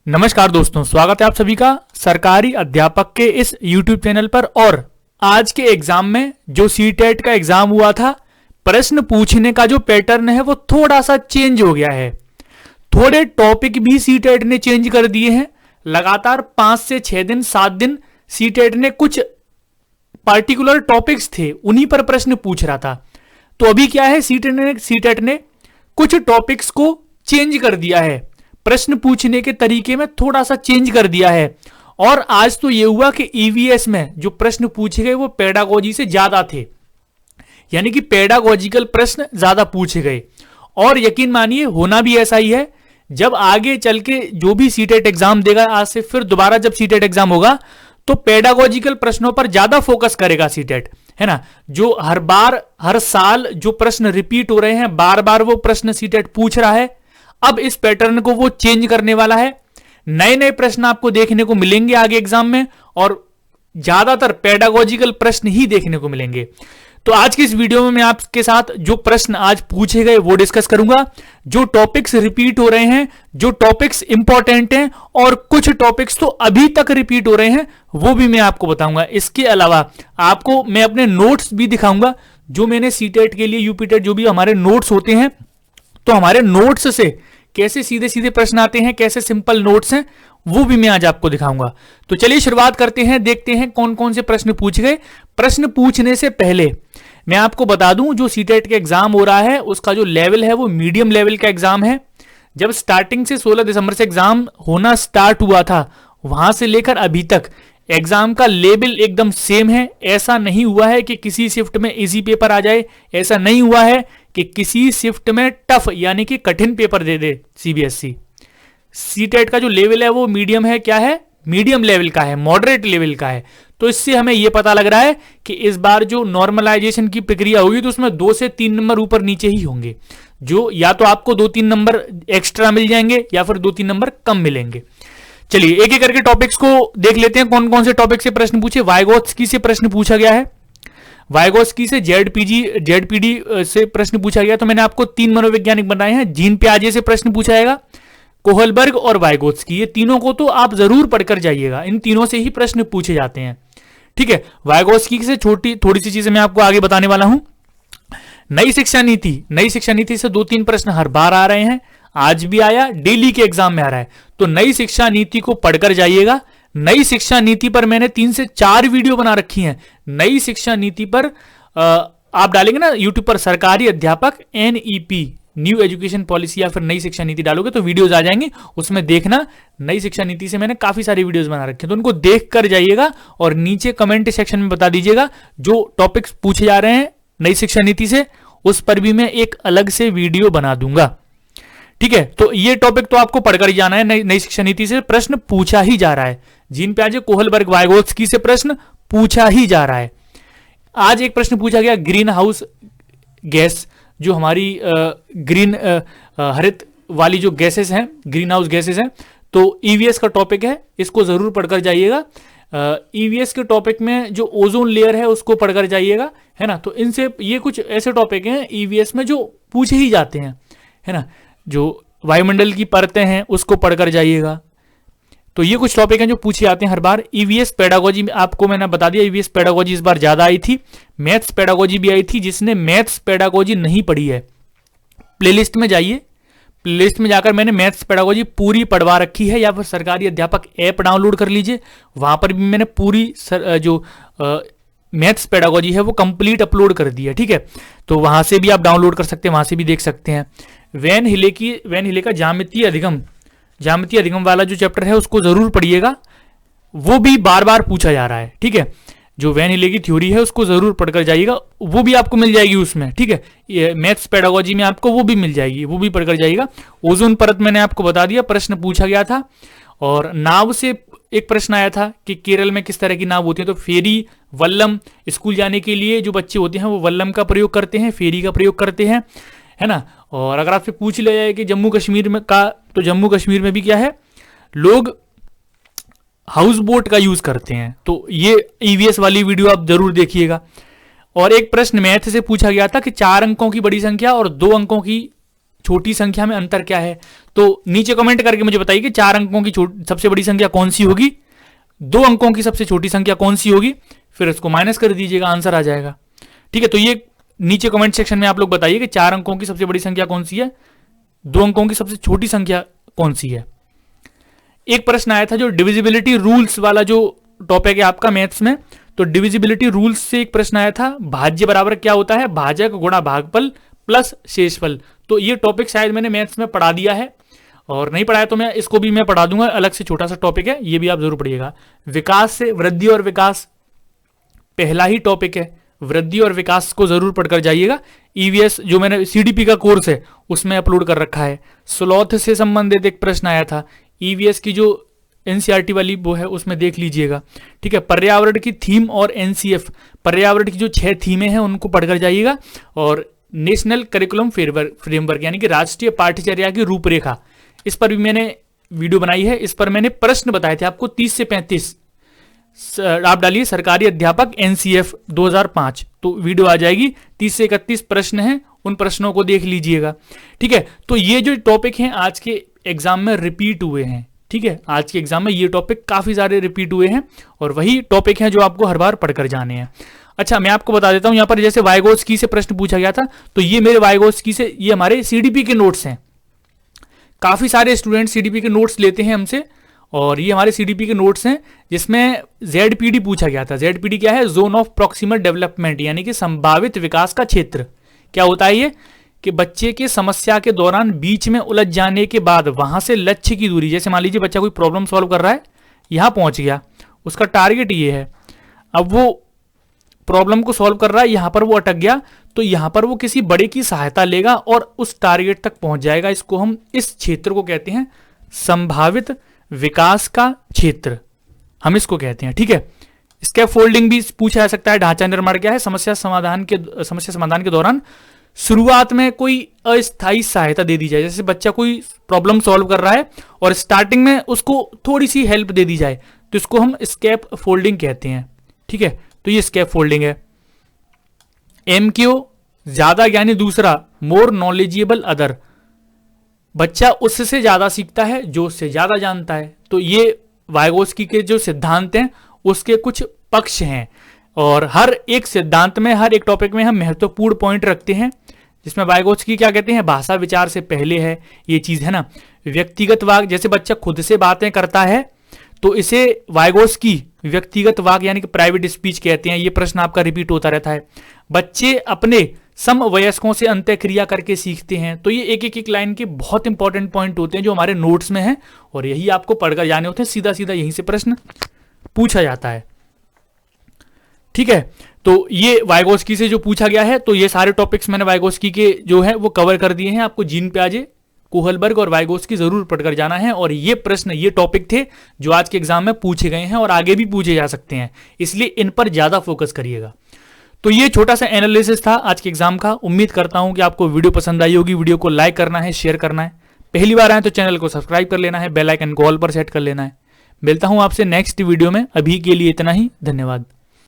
नमस्कार दोस्तों, स्वागत है आप सभी का सरकारी अध्यापक के इस YouTube चैनल पर। और आज के एग्जाम में जो सीटेट का एग्जाम हुआ था, प्रश्न पूछने का जो पैटर्न है वो थोड़ा सा चेंज हो गया है। थोड़े टॉपिक भी सीटेट ने चेंज कर दिए हैं। लगातार 5 से 6 दिन 7 दिन सीटेट ने कुछ पार्टिकुलर टॉपिक्स थे, उन्हीं पर प्रश्न पूछ रहा था। तो अभी क्या है, सीटेट ने कुछ टॉपिक्स को चेंज कर दिया है, प्रश्न पूछने के तरीके में थोड़ा सा चेंज कर दिया है। और आज तो यह हुआ कि ईवीएस में जो प्रश्न पूछे गए वो पेडागोजी से ज्यादा थे, यानी कि पेडागोजिकल प्रश्न ज्यादा पूछे गए। और यकीन मानिए होना भी ऐसा ही है। जब आगे चल के जो भी सीटेट एग्जाम देगा, आज से फिर दोबारा जब सीटेट एग्जाम होगा तो पेडागोजिकल प्रश्नों पर ज्यादा फोकस करेगा सीटेट, है ना। जो हर साल जो प्रश्न रिपीट हो रहे हैं, बार बार वो प्रश्न सीटेट पूछ रहा है, अब इस पैटर्न को वो चेंज करने वाला है। नए नए प्रश्न आपको देखने को मिलेंगे आगे एग्जाम में, और ज्यादातर पेडागोजिकल प्रश्न ही देखने को मिलेंगे। तो आज की इस वीडियो में मैं आपके साथ जो प्रश्न आज पूछे गए वो डिस्कस करूंगा, जो टॉपिक्स रिपीट हो रहे हैं, जो टॉपिक्स इंपॉर्टेंट हैं, और कुछ टॉपिक्स तो अभी तक रिपीट हो रहे हैं वो भी मैं आपको बताऊंगा। इसके अलावा आपको मैं अपने नोट्स भी दिखाऊंगा, जो मैंने सीटेट के लिए, यूपीटेट जो भी हमारे नोट्स होते हैं, तो हमारे नोट्स से कैसे सीधे सीधे प्रश्न आते हैं, कैसे सिंपल नोट्स हैं, वो भी मैं आज आपको दिखाऊंगा। तो चलिए शुरुआत करते हैं, देखते हैं कौन कौन से प्रश्न पूछे गए। प्रश्न पूछने से पहले मैं आपको बता दूं, जो सीटेट के एग्जाम हो रहा है उसका जो लेवल है वो मीडियम लेवल का एग्जाम है। जब स्टार्टिंग से 16 दिसंबर से एग्जाम होना स्टार्ट हुआ था, वहां से लेकर अभी तक एग्जाम का लेवल एकदम सेम है। ऐसा नहीं हुआ है कि किसी शिफ्ट में इजी पेपर आ जाए, ऐसा नहीं हुआ है कि किसी शिफ्ट में टफ यानी कि कठिन पेपर दे दे सीबीएसई। सीटेट का जो लेवल है वो मीडियम है, क्या है, मीडियम लेवल का है, मॉडरेट लेवल का है। तो इससे हमें यह पता लग रहा है कि इस बार जो नॉर्मलाइजेशन की प्रक्रिया होगी तो उसमें 2 से 3 नंबर ऊपर नीचे ही होंगे, जो या तो आपको 2-3 नंबर एक्स्ट्रा मिल जाएंगे या फिर 2-3 नंबर कम मिलेंगे। चलिए एक एक करके टॉपिक्स को देख लेते हैं, कौन कौन से टॉपिक से प्रश्न पूछे। वाइगोत्स्की से प्रश्न पूछा गया है, वाइगोत्स्की से जेडपीडी से प्रश्न पूछा गया। तो मैंने आपको 3 मनोवैज्ञानिक बनाए हैं। जीन पियाजे से प्रश्न पूछा जाएगा, कोहलबर्ग और वाइगोत्स्की, ये तीनों को तो आप जरूर पढ़कर जाइएगा, इन तीनों से ही प्रश्न पूछे जाते हैं। ठीक है, वाइगोत्स्की से थोड़ी सी चीजें मैं आपको आगे बताने वाला हूं। नई शिक्षा नीति से 2-3 प्रश्न हर बार आ रहे हैं, आज भी आया, डेली के एग्जाम में आ रहा है। तो नई शिक्षा नीति को पढ़कर जाइएगा। नई शिक्षा नीति पर मैंने 3 से 4 वीडियो बना रखी हैं। नई शिक्षा नीति पर आप डालेंगे ना यूट्यूब पर सरकारी अध्यापक NEP, न्यू एजुकेशन पॉलिसी, या फिर नई शिक्षा नीति डालोगे तो वीडियोस आ जाएंगे, उसमें देखना। नई शिक्षा नीति से मैंने काफी सारी वीडियोस बना रखे हैं, तो उनको देख कर जाइएगा और नीचे कमेंट सेक्शन में बता दीजिएगा जो टॉपिक्स पूछे जा रहे हैं नई शिक्षा नीति से, उस पर भी मैं एक अलग से वीडियो बना दूंगा। ठीक है, तो ये टॉपिक तो आपको पढ़कर ही जाना है। नई शिक्षा नीति से प्रश्न पूछा ही जा रहा है। जीन पियाजे, कोहलबर्ग, वाइगोत्स्की से प्रश्न पूछा ही जा रहा है। आज एक प्रश्न पूछा गया, ग्रीन हाउस गैस, जो हमारी हरित वाली जो गैसेस हैं, ग्रीन हाउस गैसेस हैं, तो ईवीएस का टॉपिक है, इसको जरूर पढ़कर जाइएगा। ईवीएस के टॉपिक में जो ओजोन लेयर है उसको पढ़कर जाइएगा, है ना। तो इनसे ये कुछ ऐसे टॉपिक हैं ईवीएस में जो पूछे ही जाते हैं, है ना। जो वायुमंडल की परतें हैं उसको पढ़कर जाइएगा। तो ये कुछ टॉपिक हैं जो पूछे जाते हैं हर बार। ईवीएस पेडागोजी में आपको मैंने बता दिया, ईवीएस पेडागोजी इस बार ज्यादा आई थी। मैथ्स पेडागोजी भी आई थी। जिसने मैथ्स पेडागोजी नहीं पढ़ी है, प्लेलिस्ट में जाइए, प्लेलिस्ट में जाकर मैंने मैथ्स पेडागोजी पूरी पढ़वा रखी है, या फिर सरकारी अध्यापक ऐप डाउनलोड कर लीजिए, वहां पर भी मैंने पूरी जो मैथ्स पेडागोजी है वो कंप्लीट अपलोड कर दी है। ठीक है, तो वहां से भी आप डाउनलोड कर सकते हैं, वहां से भी देख सकते हैं। वैन हिले का ज्यामितीय अधिगम वाला जो चैप्टर है उसको जरूर पढ़िएगा, वो भी बार बार पूछा जा रहा है। ठीक है, जो वैन हिले की थ्योरी है उसको जरूर पढ़कर जाइएगा, वो भी आपको मिल जाएगी उसमें। ठीक है, ये मैथ्स पेडागोजी में आपको वो भी मिल जाएगी, वो भी पढ़कर जाइएगा। ओजोन परत मैंने आपको बता दिया, प्रश्न पूछा गया था। और नाव से एक प्रश्न आया था कि केरल में किस तरह की नाव होती है, तो फेरी, वल्लम, स्कूल जाने के लिए जो बच्चे होते हैं वो वल्लम का प्रयोग करते हैं, फेरी का प्रयोग करते हैं, है ना। और अगर आपसे पूछ लिया जाए कि जम्मू कश्मीर में का, तो जम्मू कश्मीर में भी क्या है, लोग हाउस बोट का यूज करते हैं। तो ये ईवीएस वाली वीडियो आप जरूर देखिएगा। और एक प्रश्न मैथ से पूछा गया था कि 4 अंकों की बड़ी संख्या और 2 अंकों की छोटी संख्या में अंतर क्या है? तो नीचे कमेंट करके मुझे बताइए कि 4 अंकों की सबसे बड़ी संख्या कौन सी होगी, 2 अंकों की सबसे छोटी संख्या कौन सी होगी, फिर इसको माइनस कर दीजिएगा, आंसर आ जाएगा। ठीक है, तो ये नीचे कमेंट सेक्शन में आप लोग बताइए कि 4 अंकों की सबसे बड़ी संख्या कौन सी है, 2 अंकों की सबसे छोटी संख्या कौन सी है। एक प्रश्न आया था जो डिविजिबिलिटी रूल्स वाला जो टॉपिक है आपका मैथ्स में, तो डिविजिबिलिटी रूल्स से एक प्रश्न आया था, भाज्य बराबर क्या होता है, भाजक गुणा भागफल प्लस शेषफल। तो ये टॉपिक शायद मैंने मैथ्स में पढ़ा दिया है, और नहीं पढ़ाया तो मैं इसको भी मैं पढ़ा दूंगा, अलग से छोटा सा टॉपिक है, ये भी आप जरूर पढ़िएगा। विकास से वृद्धि और विकास पहला ही टॉपिक है, वृद्धि और विकास को जरूर पढ़कर जाइएगा। ईवीएस जो मैंने सीडीपी का कोर्स है उसमें अपलोड कर रखा है। स्लॉथ से संबंधित एक प्रश्न आया था, ईवीएस की जो एनसीईआरटी वाली वो है उसमें देख लीजिएगा। ठीक है, पर्यावरण की थीम और एनसीएफ, पर्यावरण की जो 6 थीमें हैं उनको पढ़कर जाइएगा। और नेशनल करिकुलम फ्रेमवर्क यानी कि राष्ट्रीय पाठ्यचर्या की रूपरेखा, इस पर भी मैंने वीडियो बनाई है, इस पर मैंने प्रश्न बताए थे आपको 30 से 35। आप डालिए सरकारी अध्यापक एनसीएफ 2005, तो वीडियो आ जाएगी। 30 से 31 प्रश्न हैं, उन प्रश्नों को देख लीजिएगा। ठीक है, तो ये जो टॉपिक हैं आज के एग्जाम में रिपीट हुए हैं। ठीक है, आज के एग्जाम में ये टॉपिक काफी सारे रिपीट हुए हैं, और वही टॉपिक हैं जो आपको हर बार पढ़कर जाने हैं। अच्छा, मैं आपको बता देता हूं, यहां पर जैसे वाइगोत्स्की से प्रश्न पूछा गया था, तो ये मेरे वाइगोत्स्की से, ये हमारे सीडीपी के नोट्स हैं। काफी सारे स्टूडेंट सीडीपी के नोट्स लेते हैं हमसे, और ये हमारे सीडीपी के नोट्स हैं जिसमें जेडपीडी पूछा गया था। जेडपीडी क्या है? जोन ऑफ प्रॉक्सिमल डेवलपमेंट, यानी कि संभावित विकास का क्षेत्र। क्या होता है ये? कि बच्चे के समस्या के दौरान बीच में उलझ जाने के बाद वहां से लक्ष्य की दूरी, जैसे मान लीजिए बच्चा कोई प्रॉब्लम सॉल्व कर रहा है, यहां पहुंच गया, उसका टारगेट ये है, अब वो प्रॉब्लम को सॉल्व कर रहा है, यहां पर वो अटक गया, तो यहां पर वो किसी बड़े की सहायता लेगा और उस टारगेट तक पहुंच जाएगा। इसको हम, इस क्षेत्र को कहते हैं संभावित विकास का क्षेत्र, हम इसको कहते हैं। ठीक है, स्कैफोल्डिंग भी पूछा जा सकता है। ढांचा निर्माण क्या है? समस्या समाधान के दौरान शुरुआत में कोई अस्थायी सहायता दे दी जाए। जैसे बच्चा कोई प्रॉब्लम सॉल्व कर रहा है और स्टार्टिंग में उसको थोड़ी सी हेल्प दे दी जाए, तो इसको हम स्कैप फोल्डिंग कहते हैं। ठीक है, तो ये स्कैप फोल्डिंग है। एमक्यू, ज्यादा ज्ञानी दूसरा, मोर नॉलेजेबल अदर, बच्चा उससे ज्यादा सीखता है जो उससे ज्यादा जानता है। तो ये वाइगोत्स्की के जो सिद्धांत हैं उसके कुछ पक्ष हैं, और हर एक सिद्धांत में, हर एक टॉपिक में हम महत्वपूर्ण पॉइंट रखते हैं, जिसमें वाइगोत्स्की क्या कहते हैं? भाषा विचार से पहले है, ये चीज है ना। व्यक्तिगत वाक, जैसे बच्चा खुद से बातें करता है तो इसे वाइगोत्स्की व्यक्तिगत वाक यानी कि प्राइवेट स्पीच कहते हैं। ये प्रश्न आपका रिपीट होता रहता है। बच्चे अपने समवयस्कों से अंतःक्रिया करके सीखते हैं। तो ये एक लाइन के बहुत इंपॉर्टेंट पॉइंट होते हैं जो हमारे नोट्स में हैं, और यही आपको पढ़कर जाने होते हैं। सीधा सीधा यहीं से प्रश्न पूछा जाता है। ठीक है, तो ये वाइगोत्स्की से जो पूछा गया है, तो ये सारे टॉपिक्स मैंने वाइगोत्स्की के जो है वो कवर कर दिए हैं। आपको जीन पियाजे, कोहलबर्ग और वाइगोत्स्की जरूर पढ़कर जाना है, और ये प्रश्न, ये टॉपिक थे जो आज के एग्जाम में पूछे गए हैं और आगे भी पूछे जा सकते हैं, इसलिए इन पर ज्यादा फोकस करिएगा। तो ये छोटा सा एनालिसिस था आज के एग्जाम का। उम्मीद करता हूं कि आपको वीडियो पसंद आई होगी। वीडियो को लाइक करना है, शेयर करना है, पहली बार आए तो चैनल को सब्सक्राइब कर लेना है, बेल आइकन को ऑल पर सेट कर लेना है। मिलता हूं आपसे नेक्स्ट वीडियो में, अभी के लिए इतना ही, धन्यवाद।